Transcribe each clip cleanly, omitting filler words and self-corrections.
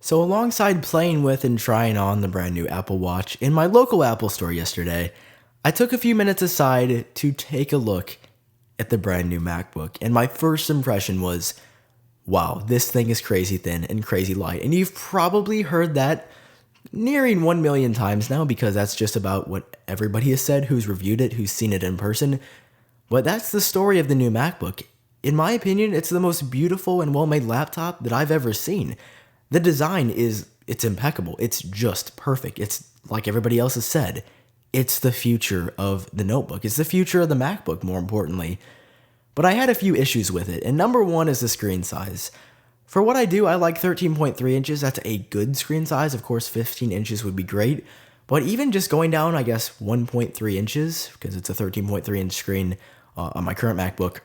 So alongside playing with and trying on the brand new Apple Watch in my local Apple store yesterday, I took a few minutes aside to take a look at the brand new MacBook, and my first impression was, wow, this thing is crazy thin and crazy light. And you've probably heard that nearing 1 million times now, because that's just about what everybody has said who's reviewed it, who's seen it in person. But that's the story of the new MacBook. In my opinion, it's the most beautiful and well-made laptop that I've ever seen. The design it's impeccable. It's just perfect. It's like everybody else has said. It's the future of the notebook. It's the future of the MacBook, more importantly. But I had a few issues with it, and number one is the screen size. For what I do, I like 13.3 inches. That's a good screen size. Of course, 15 inches would be great. But even just going down, I guess, 1.3 inches, because it's a 13.3 inch screen on my current MacBook,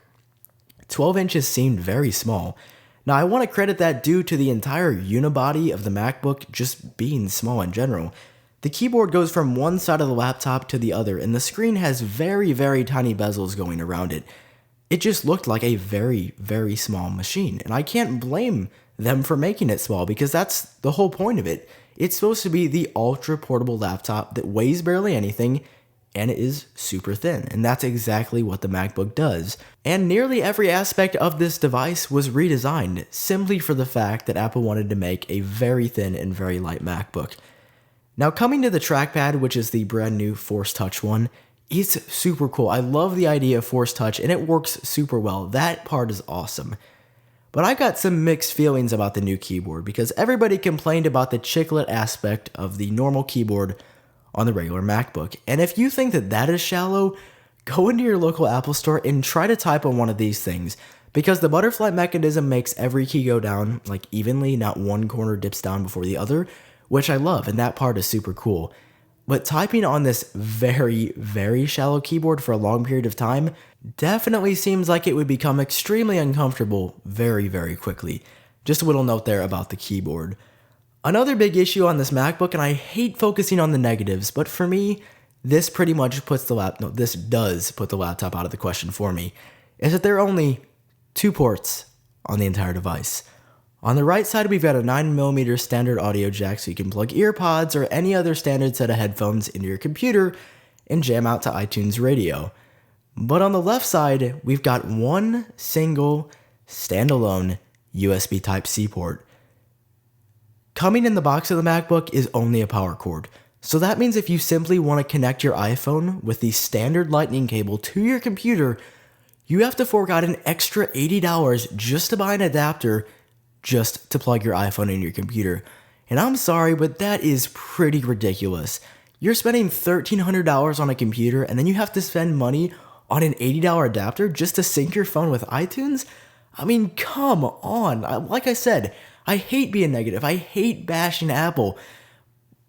12 inches seemed very small. Now, I want to credit that due to the entire unibody of the MacBook just being small in general. The keyboard goes from one side of the laptop to the other, and the screen has very, very tiny bezels going around it. It just looked like a very, very small machine, and I can't blame them for making it small, because that's the whole point of it. It's supposed to be the ultra-portable laptop that weighs barely anything, and it is super thin, and that's exactly what the MacBook does. And nearly every aspect of this device was redesigned, simply for the fact that Apple wanted to make a very thin and very light MacBook. Now, coming to the trackpad, which is the brand new Force Touch one, it's super cool. I love the idea of Force Touch, and it works super well. That part is awesome. But I got some mixed feelings about the new keyboard, because everybody complained about the chiclet aspect of the normal keyboard on the regular MacBook. And if you think that that is shallow, go into your local Apple store and try to type on one of these things, because the butterfly mechanism makes every key go down like evenly, not one corner dips down before the other, which I love, and that part is super cool. But typing on this very, very shallow keyboard for a long period of time definitely seems like it would become extremely uncomfortable very, very quickly. Just a little note there about the keyboard. Another big issue on this MacBook, and I hate focusing on the negatives, but for me, this pretty much this does put the laptop out of the question for me, is that there are only 2 ports on the entire device. On the right side, we've got a 9mm standard audio jack, so you can plug earpods or any other standard set of headphones into your computer and jam out to iTunes Radio. But on the left side, we've got one single standalone USB Type-C port. Coming in the box of the MacBook is only a power cord. So that means if you simply want to connect your iPhone with the standard lightning cable to your computer, you have to fork out an extra $80 just to buy an adapter just to plug your iPhone in your computer. And I'm sorry, but that is pretty ridiculous. You're spending $1,300 on a computer, and then you have to spend money on an $80 adapter just to sync your phone with iTunes? I mean, come on. Like I said, I hate being negative. I hate bashing Apple.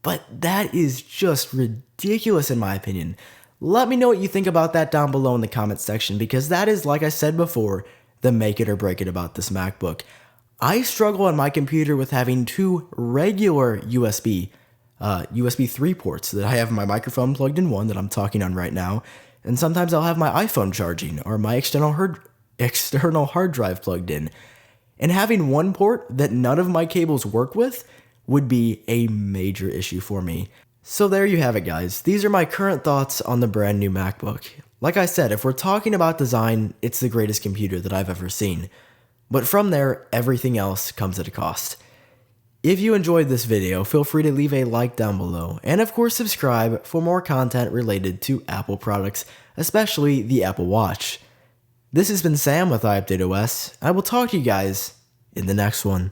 But that is just ridiculous in my opinion. Let me know what you think about that down below in the comments section, because that is, like I said before, the make it or break it about this MacBook. I struggle on my computer with having 2 regular USB 3 ports that I have my microphone plugged in one that I'm talking on right now, and sometimes I'll have my iPhone charging or my external hard drive plugged in. And having one port that none of my cables work with would be a major issue for me. So there you have it, guys. These are my current thoughts on the brand new MacBook. Like I said, if we're talking about design, it's the greatest computer that I've ever seen. But from there, everything else comes at a cost. If you enjoyed this video, feel free to leave a like down below, and of course subscribe for more content related to Apple products, especially the Apple Watch. This has been Sam with iUpdateOS. I will talk to you guys in the next one.